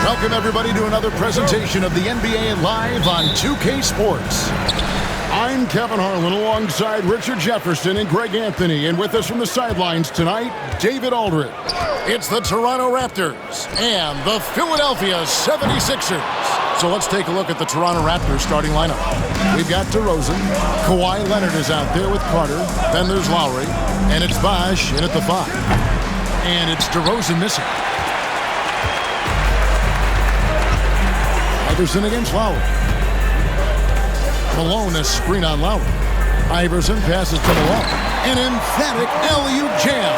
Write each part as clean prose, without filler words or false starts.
Welcome, everybody, to another presentation of the NBA Live on 2K Sports. I'm Kevin Harlan alongside Richard Jefferson and Greg Anthony. And with us from the sidelines tonight, David Aldridge. It's the Toronto Raptors and the Philadelphia 76ers. So let's take a look at the Toronto Raptors starting lineup. We've got DeRozan. Kawhi Leonard is out there with Carter. Then there's Lowry. And it's Bosh in at the 5. And it's DeRozan missing. Iverson against Lowry. Malone, a screen on Lowry. Iverson passes to Malone. An emphatic alley-oop jam.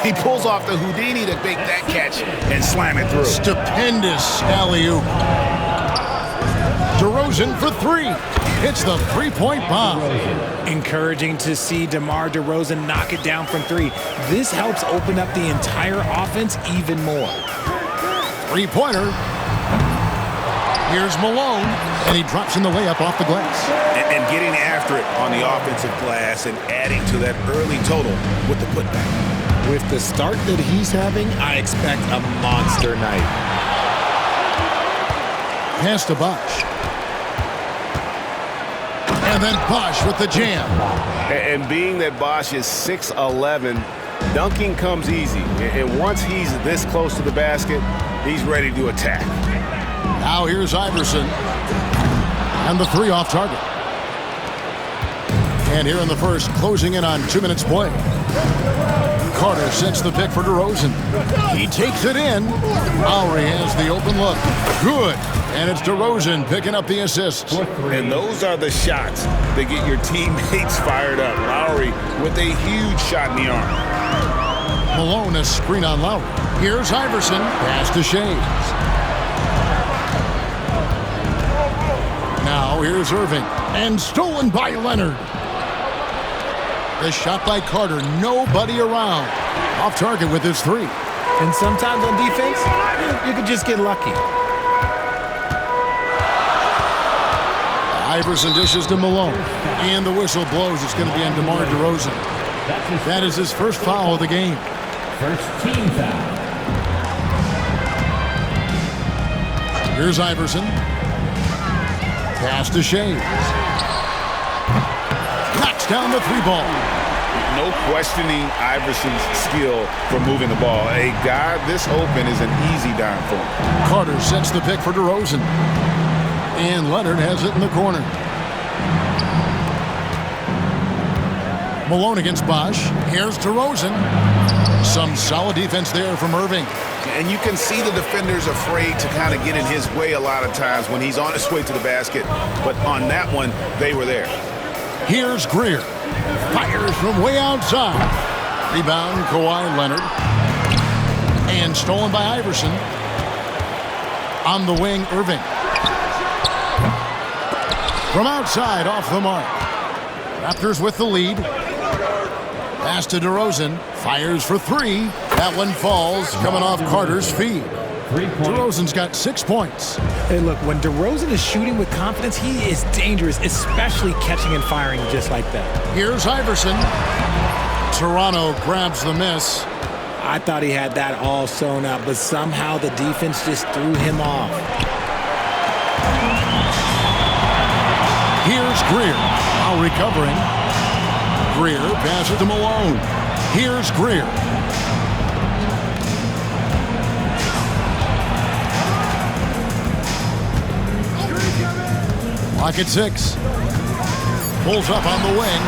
He pulls off the Houdini to make that catch and slam it through. Stupendous alley-oop. DeRozan for 3. Hits the three-point bomb. Encouraging to see DeMar DeRozan knock it down from 3. This helps open up the entire offense even more. Three-pointer. Here's Malone, and he drops in the layup off the glass. And getting after it on the offensive glass and adding to that early total with the putback. With the start that he's having, I expect a monster night. Pass to Bosh. And then Bosh with the jam. And being that Bosh is 6'11", dunking comes easy. And once he's this close to the basket, he's ready to attack. Now here's Iverson. And the 3 off target. And here in the first, closing in on 2 minutes play. Carter sets the pick for DeRozan. He takes it in. Lowry has the open look. Good. And it's DeRozan picking up the assist. And those are the shots that get your teammates fired up. Lowry with a huge shot in the arm. Malone, a screen on Lowry. Here's Iverson. Pass to Shays. Now here's Irving. And stolen by Leonard. The shot by Carter. Nobody around. Off target with his 3. And sometimes on defense, you could just get lucky. Iverson dishes to Malone. And the whistle blows. It's going to be on DeMar DeRozan. That is his first foul of the game. First team foul. Here's Iverson. Pass to Shays. Knocks down the 3 ball. No questioning Iverson's skill for moving the ball. A guy this open is an easy dime for him. Carter sets the pick for DeRozan. And Leonard has it in the corner. Malone against Bosh. Here's DeRozan. Some solid defense there from Irving. And you can see the defenders afraid to kind of get in his way a lot of times when he's on his way to the basket. But on that one, they were there. Here's Greer. Fires from way outside. Rebound, Kawhi Leonard. And stolen by Iverson. On the wing, Irving. From outside, off the mark. Raptors with the lead. Pass to DeRozan. Fires for 3. That one falls, coming off Carter's feed. DeRozan's got 6 points. Hey, look, when DeRozan is shooting with confidence, he is dangerous, especially catching and firing just like that. Here's Iverson. Toronto grabs the miss. I thought he had that all sewn up, but somehow the defense just threw him off. Here's Greer. Now recovering. Greer passes to Malone. Here's Greer. Lock at 6. Pulls up on the wing.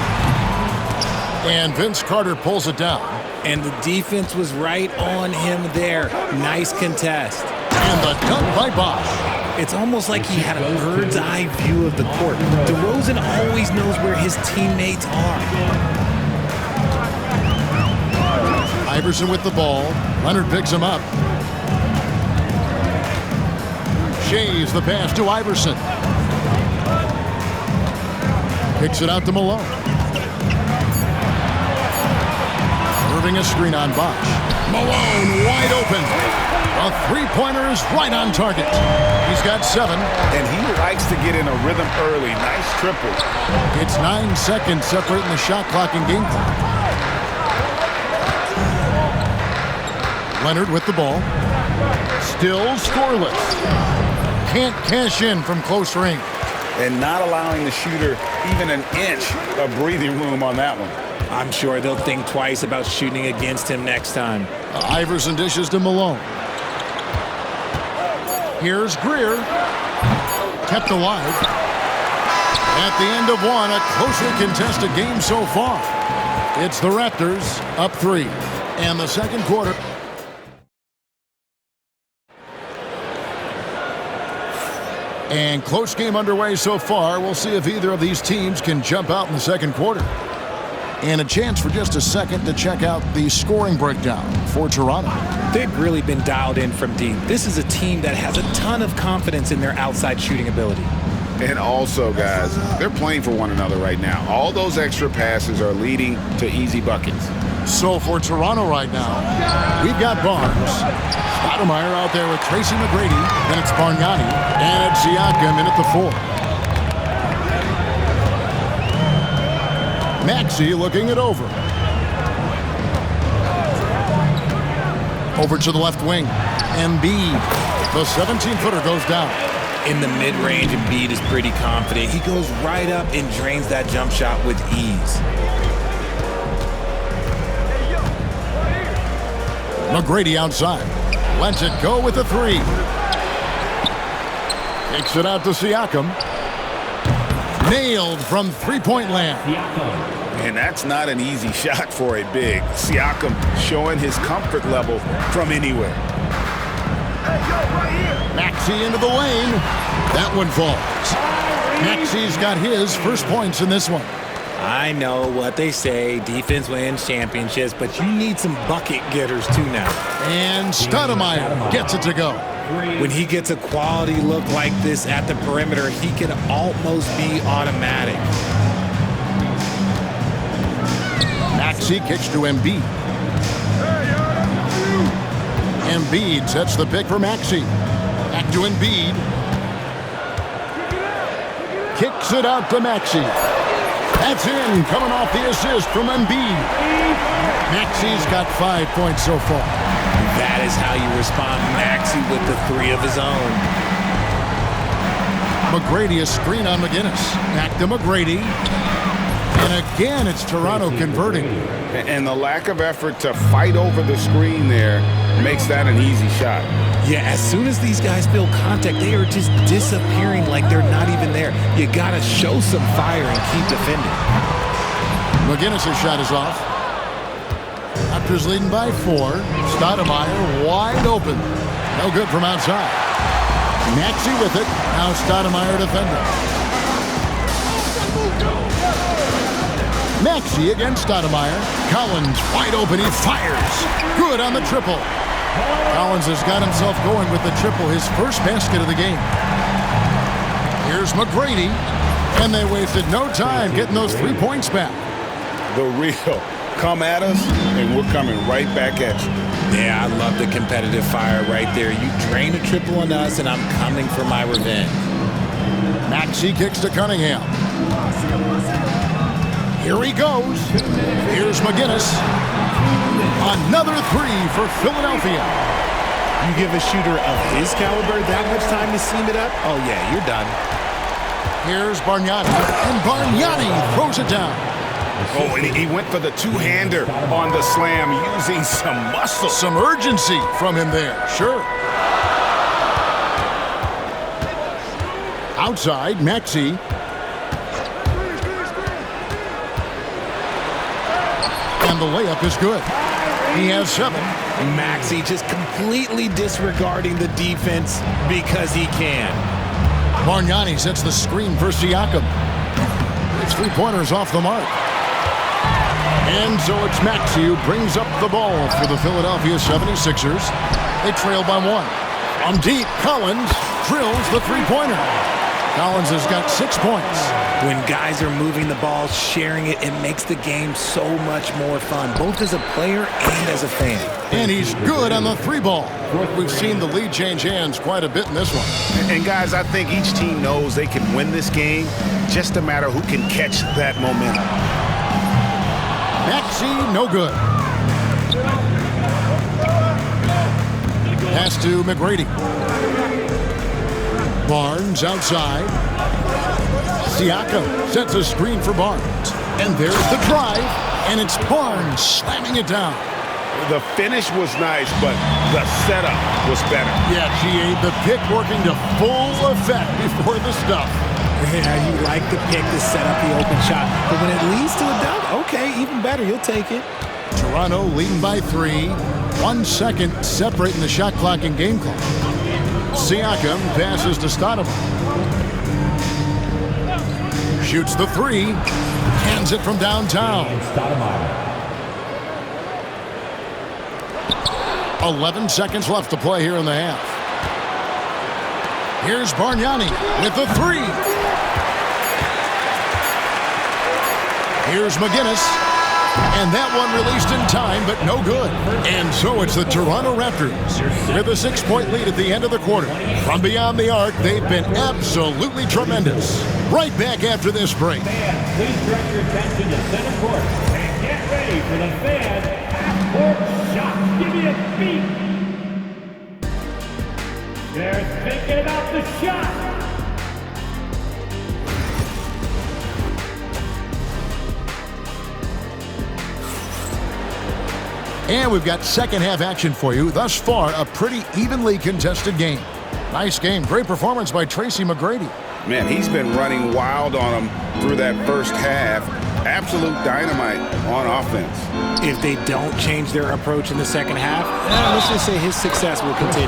And Vince Carter pulls it down. And the defense was right on him there. Nice contest. And the dunk by Bosh. It's almost like he had a bird's eye view of the court. DeRozan always knows where his teammates are. Iverson with the ball. Leonard picks him up. Shays the pass to Iverson. Kicks it out to Malone. Irving a screen on Bosh. Malone wide open. A three-pointer is right on target. He's got 7. And he likes to get in a rhythm early. Nice triple. It's 9 seconds separating the shot clock and game clock. Leonard with the ball. Still scoreless. Can't cash in from close range. And not allowing the shooter even an inch of breathing room on that one. I'm sure they'll think twice about shooting against him next time. Iverson dishes to Malone. Here's Greer. Kept alive. At the end of one, a closely contested game so far. It's the Raptors up 3. And the second quarter. And close game underway so far. We'll see if either of these teams can jump out in the second quarter. And a chance for just a second to check out the scoring breakdown for Toronto. They've really been dialed in from deep. This is a team that has a ton of confidence in their outside shooting ability. And also, guys, they're playing for one another right now. All those extra passes are leading to easy buckets. So for Toronto right now, we've got Barnes. Stoudemire out there with Tracy McGrady. Then it's Bargnani. And it's Siakam in at the 4. Maxey looking it over. Over to the left wing. Embiid. The 17-footer goes down. In the mid-range, Embiid is pretty confident. He goes right up and drains that jump shot with ease. McGrady outside. Lets it go with the 3. Kicks it out to Siakam. Nailed from three-point land. And that's not an easy shot for a big. Siakam showing his comfort level from anywhere. Maxey into the lane. That one falls. Maxey's got his first points in this one. I know what they say, defense wins championships, but you need some bucket getters too now. And Stoudemire gets it to go. When he gets a quality look like this at the perimeter, he can almost be automatic. Maxey kicks to Embiid. Embiid sets the pick for Maxey. Back to Embiid. Kicks it out to Maxey. That's in, coming off the assist from Embiid. Maxey's got 5 points so far. That is how you respond. Maxey with the 3 of his own. McGrady a screen on McGinnis. Back to McGrady. And again, it's Toronto converting. And the lack of effort to fight over the screen there makes that an easy shot. Yeah, as soon as these guys feel contact, they are just disappearing like they're not even there. You got to show some fire and keep defending. McGinnis' shot is off. Raptors leading by 4. Stoudemire wide open. No good from outside. Maxey with it. Now Stoudemire defending. Maxey against Stoudemire. Collins wide open. He fires. Good on the triple. Collins has got himself going with the triple, his first basket of the game. Here's McGrady. And they wasted no time getting those 3 points back. The real come at us, and we're coming right back at you. Yeah, I love the competitive fire right there. You drain a triple on us, and I'm coming for my revenge. Maxey kicks to Cunningham. Here he goes. Here's McGinnis. Another 3 for Philadelphia. You give a shooter of his caliber that much time to seam it up? Oh, yeah, you're done. Here's Bargnani. And Bargnani throws it down. Oh, and he went for the two-hander on the slam, using some muscle. Some urgency from him there, sure. Outside, Maxey. And the layup is good. He has 7. Maxey just completely disregarding the defense because he can. Bargnani sets the screen for Siakam. It's 3-pointers off the mark. And so it's Maxey who brings up the ball for the Philadelphia 76ers. They trail by 1. From deep, Collins drills the 3-pointer. Collins has got 6 points. When guys are moving the ball, sharing it, it makes the game so much more fun, both as a player and as a fan. And he's good on the 3-ball. We've seen the lead change hands quite a bit in this one. And guys, I think each team knows they can win this game, just a matter who can catch that momentum. Maxey, no good. Pass to McGrady. Barnes outside. Siakam sets a screen for Barnes. And there's the drive, and it's Barnes slamming it down. The finish was nice, but the setup was better. Yeah, GA, the pick working to full effect before the stuff. Yeah, you like the pick to set up the open shot. But when it leads to a dunk, okay, even better. You'll take it. Toronto leading by 3. 1 second separating the shot clock and game clock. Siakam passes to Stoudemire. Shoots the 3. Hands it from downtown. 11 seconds left to play here in the half. Here's Bargnani with the 3. Here's McGinnis. And that one released in time, but no good. And so it's the Toronto Raptors with a 6-point lead at the end of the quarter. From beyond the arc, they've been absolutely tremendous. Right back after this break. Fans, please direct your attention to center court and get ready for the fan half-court shot. Give me a beat. They're thinking about the shot. And we've got second half action for you. Thus far, a pretty evenly contested game. Nice game. Great performance by Tracy McGrady. Man, he's been running wild on them through that first half. Absolute dynamite on offense. If they don't change their approach in the second half, let's just say his success will continue.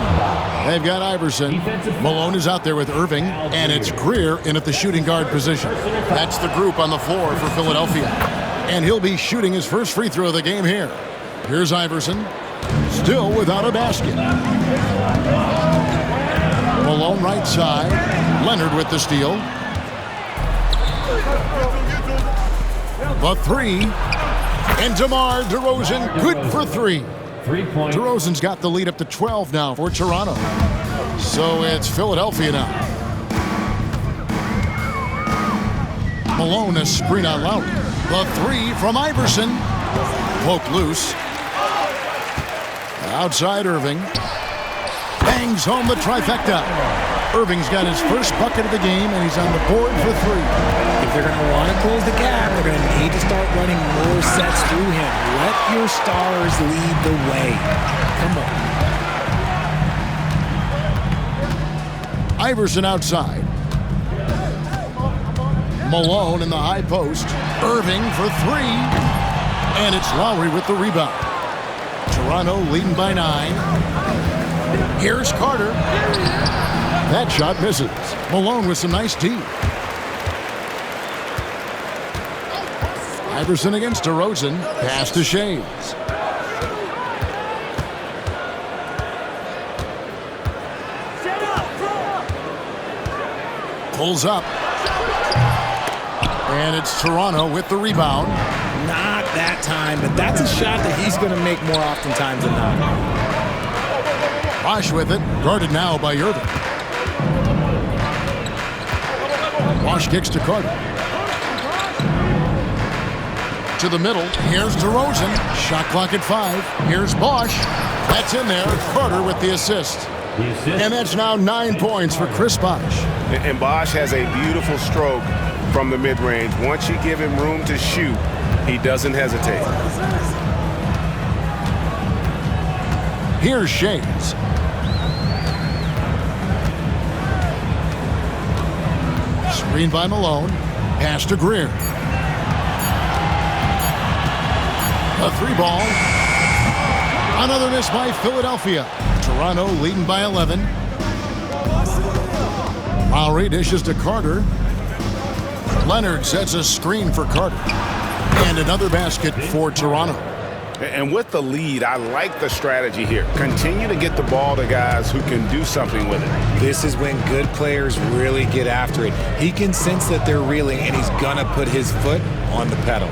They've got Iverson. Malone is out there with Irving, and it's Greer in at the shooting guard position. That's the group on the floor for Philadelphia. And he'll be shooting his first free throw of the game here. Here's Iverson, still without a basket. Malone right side. Leonard with the steal. The 3. And DeMar DeRozan, good for 3. 3 points. DeRozan's got the lead up to 12 now for Toronto. So it's Philadelphia now. Malone, a screen on Lowry. The 3 from Iverson. Poked loose. Outside Irving. Bangs home the trifecta. Irving's got his first bucket of the game, and he's on the board for 3. If they're going to want to close the gap, they're going to need to start running more sets through him. Let your stars lead the way. Come on. Iverson outside. Malone in the high post. Irving for 3. And it's Lowry with the rebound. Toronto leading by 9. Here's Carter. That shot misses. Malone with some nice D. Iverson against DeRozan. Pass to Shades. Pulls up. And it's Toronto with the rebound. Not that time, but that's a shot that he's going to make more oftentimes than not. Bosh with it. Guarded now by Irving. Bosh kicks to Carter. To the middle. Here's DeRozan. Shot clock at 5. Here's Bosh. That's in there. Carter with the assist. And that's now 9 points for Chris Bosh. And Bosh has a beautiful stroke from the mid-range. Once you give him room to shoot, he doesn't hesitate. Here's Shades. Screen by Malone. Pass to Greer. A 3 ball. Another miss by Philadelphia. Toronto leading by 11. Lowry dishes to Carter. Leonard sets a screen for Carter. And another basket for Toronto. And with the lead, I like the strategy here. Continue to get the ball to guys who can do something with it. This is when good players really get after it. He can sense that they're reeling, and he's going to put his foot on the pedal.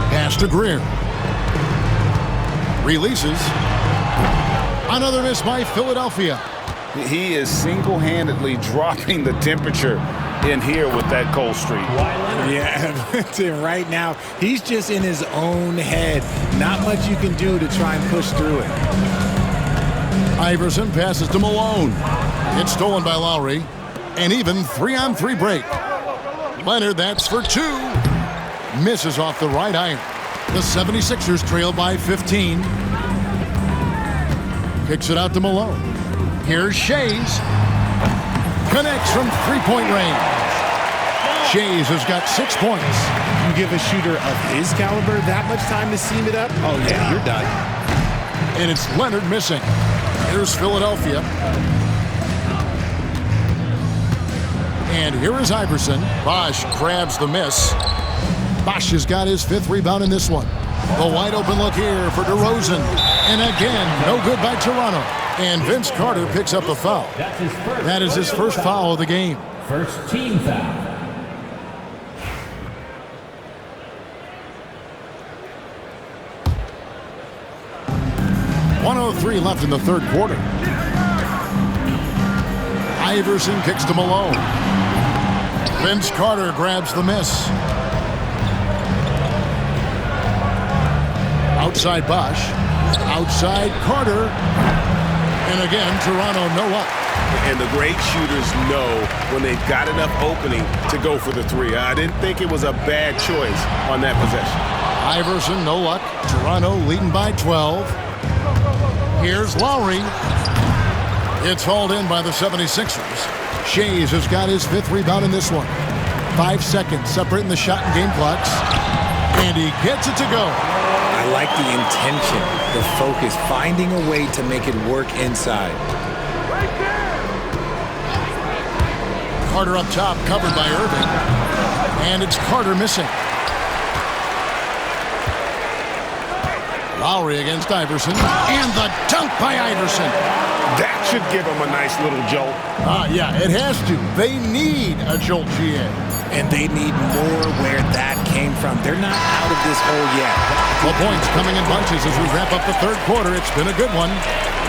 Pass to Greer. Releases. Another miss by Philadelphia. He is single-handedly dropping the temperature in here with that cold streak. Yeah, right now, he's just in his own head. Not much you can do to try and push through it. Iverson passes to Malone. It's stolen by Lowry. An even 3-on-3 break. Leonard, that's for 2. Misses off the right iron. The 76ers trail by 15. Kicks it out to Malone. Here's Shays. Connects from three-point range. Shays has got 6 points. You give a shooter of his caliber that much time to seam it up, oh yeah, you're done. And it's Leonard missing. Here's Philadelphia. And here is Iverson. Bosh grabs the miss. Bosh has got his 5th rebound in this one. The wide open look here for DeRozan. And again, no good by Toronto. And Vince Carter picks up the foul. That is his first foul of the game. First team foul. .103 left in the third quarter. Iverson kicks to Malone. Vince Carter grabs the miss. Outside Bosh. Outside Carter. And again, Toronto no up. And the great shooters know when they've got enough opening to go for the 3. I didn't think it was a bad choice on that possession. Iverson, no luck. Toronto leading by 12. Here's Lowry. It's hauled in by the 76ers. Shays has got his 5th rebound in this one. 5 seconds separating the shot and game clocks. And he gets it to go. I like the intention, the focus, finding a way to make it work inside. Carter up top, covered by Irving. And it's Carter missing. Lowry against Iverson. And the dunk by Iverson. That should give them a nice little jolt. Yeah, it has to. They need a jolt, GA. And they need more where that came from. They're not out of this hole yet. Well, points coming in bunches as we wrap up the third quarter. It's been a good one.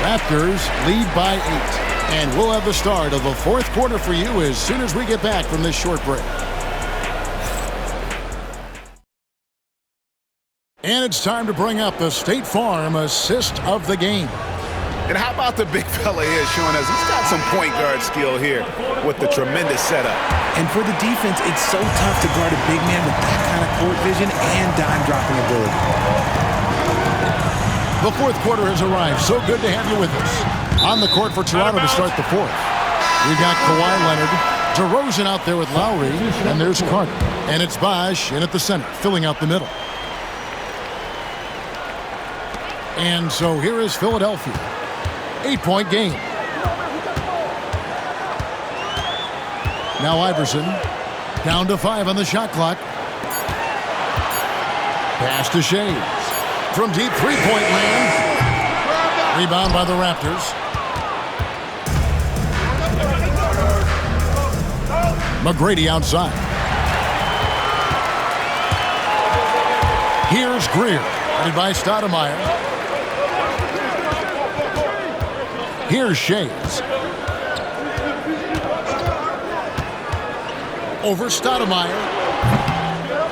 Raptors lead by 8. And we'll have the start of the fourth quarter for you as soon as we get back from this short break. And it's time to bring up the State Farm assist of the game. And how about the big fella here showing us he's got some point guard skill here with the tremendous setup. And for the defense, it's so tough to guard a big man with that kind of court vision and dime dropping ability. The fourth quarter has arrived. So good to have you with us. On the court for Toronto to start the fourth. We've got Kawhi Leonard, DeRozan out there with Lowry, and there's Carter. And it's Bosh in at the center, filling out the middle. And so here is Philadelphia. 8-point game. Now Iverson. Down to 5 on the shot clock. Pass to Shays. From deep three-point land. Rebound by the Raptors. McGrady outside. Here's Greer. Headed by Stoudemire. Here's Shays. Over Stoudemire.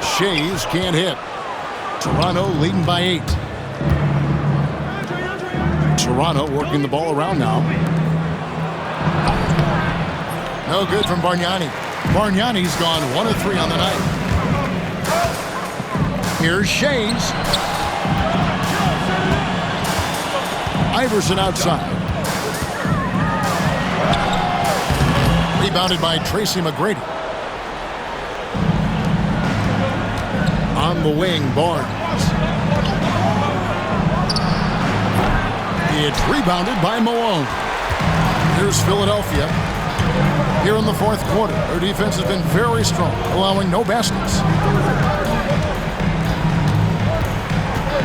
Shays can't hit. Toronto leading by 8. Toronto working the ball around now. No good from Bargnani. Bargnani's gone 1 of 3 on the night. Here's Shays. Iverson outside. Rebounded by Tracy McGrady. On the wing, Barnes. It's rebounded by Malone. Here's Philadelphia. Here in the fourth quarter, their defense has been very strong, allowing no baskets.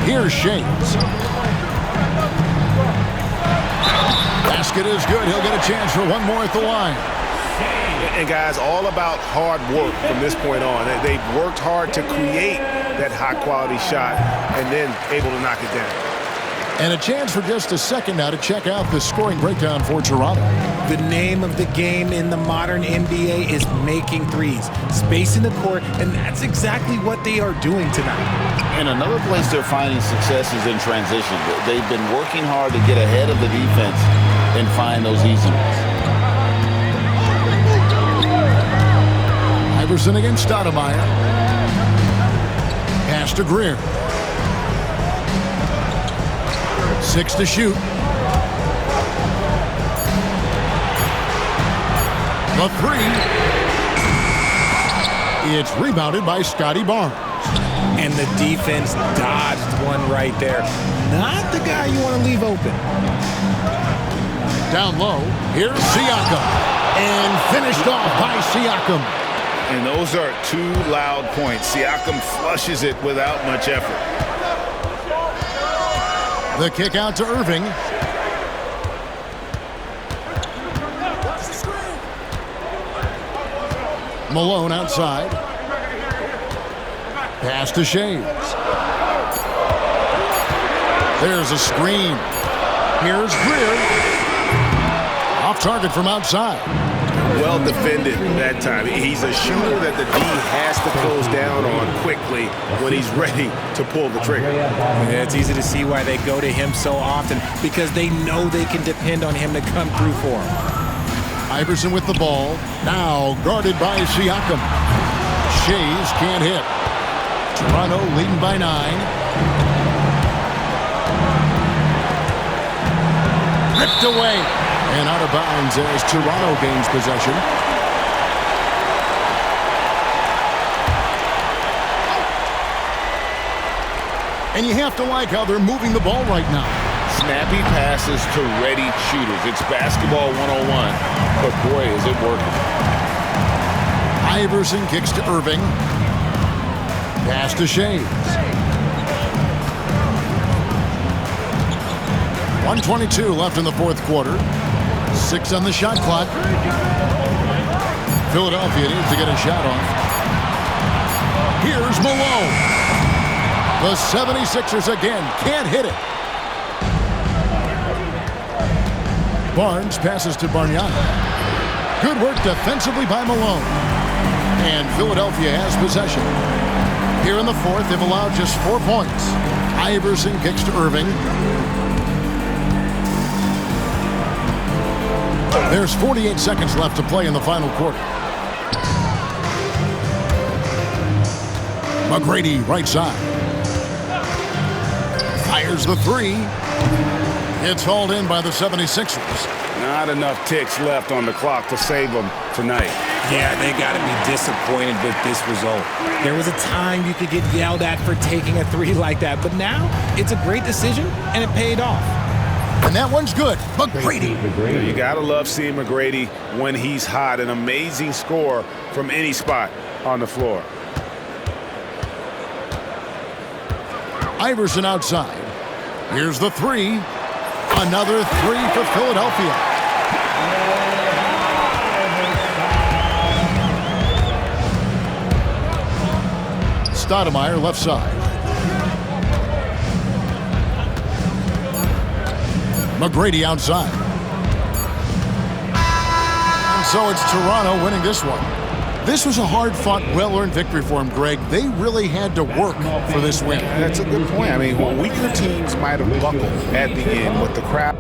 Here's Shays. Basket is good. He'll get a chance for one more at the line. And guys, all about hard work from this point on. They've worked hard to create that high-quality shot and then able to knock it down. And a chance for just a second now to check out the scoring breakdown for Toronto. The name of the game in the modern NBA is making threes, spacing the court, and that's exactly what they are doing tonight. And another place they're finding success is in transition. They've been working hard to get ahead of the defense and find those easy ones. Iverson against Stoudemire. Pass to Greer. 6 to shoot. The three. It's rebounded by Scotty Barnes. And the defense dodged one right there. Not the guy you want to leave open. Down low, here's Siakam. And finished off by Siakam. And those are two loud points. Siakam flushes it without much effort. The kick out to Irving. Malone outside. Pass to Shaves. There's a screen. Here's Greer. Off target from outside. Well defended that time. He's a shooter that the D has to close down on quickly when he's ready to pull the trigger. Yeah, it's easy to see why they go to him so often, because they know they can depend on him to come through for them. Iverson with the ball. Now guarded by Siakam. Shays can't hit. Toronto leading by 9. Ripped away. And out of bounds as Toronto gains possession. And you have to like how they're moving the ball right now. Snappy passes to ready shooters. It's basketball 101, but boy, is it working. Iverson kicks to Irving. Pass to Shays. 1:22 left in the fourth quarter. 6 on the shot clock. Philadelphia needs to get a shot off. Here's Malone. The 76ers again can't hit it. Barnes passes to Bargnani. Good work defensively by Malone. And Philadelphia has possession. Here in the fourth, they've allowed just 4 points. Iverson kicks to Irving. There's 48 seconds left to play in the final quarter. McGrady right side. Fires the three. It's hauled in by the 76ers. Not enough ticks left on the clock to save them tonight. Yeah, they got to be disappointed with this result. There was a time you could get yelled at for taking a three like that, but now it's a great decision, and it paid off. And that one's good. McGrady. You got to love seeing McGrady when he's hot. An amazing score from any spot on the floor. Iverson outside. Here's the three. Another three for Philadelphia. Stoudemire left side. McGrady outside. And so it's Toronto winning this one. This was a hard-fought, well-earned victory for him, Greg. They really had to work for this win. That's a good point. I mean, weaker teams might have buckled at the end, but the crowd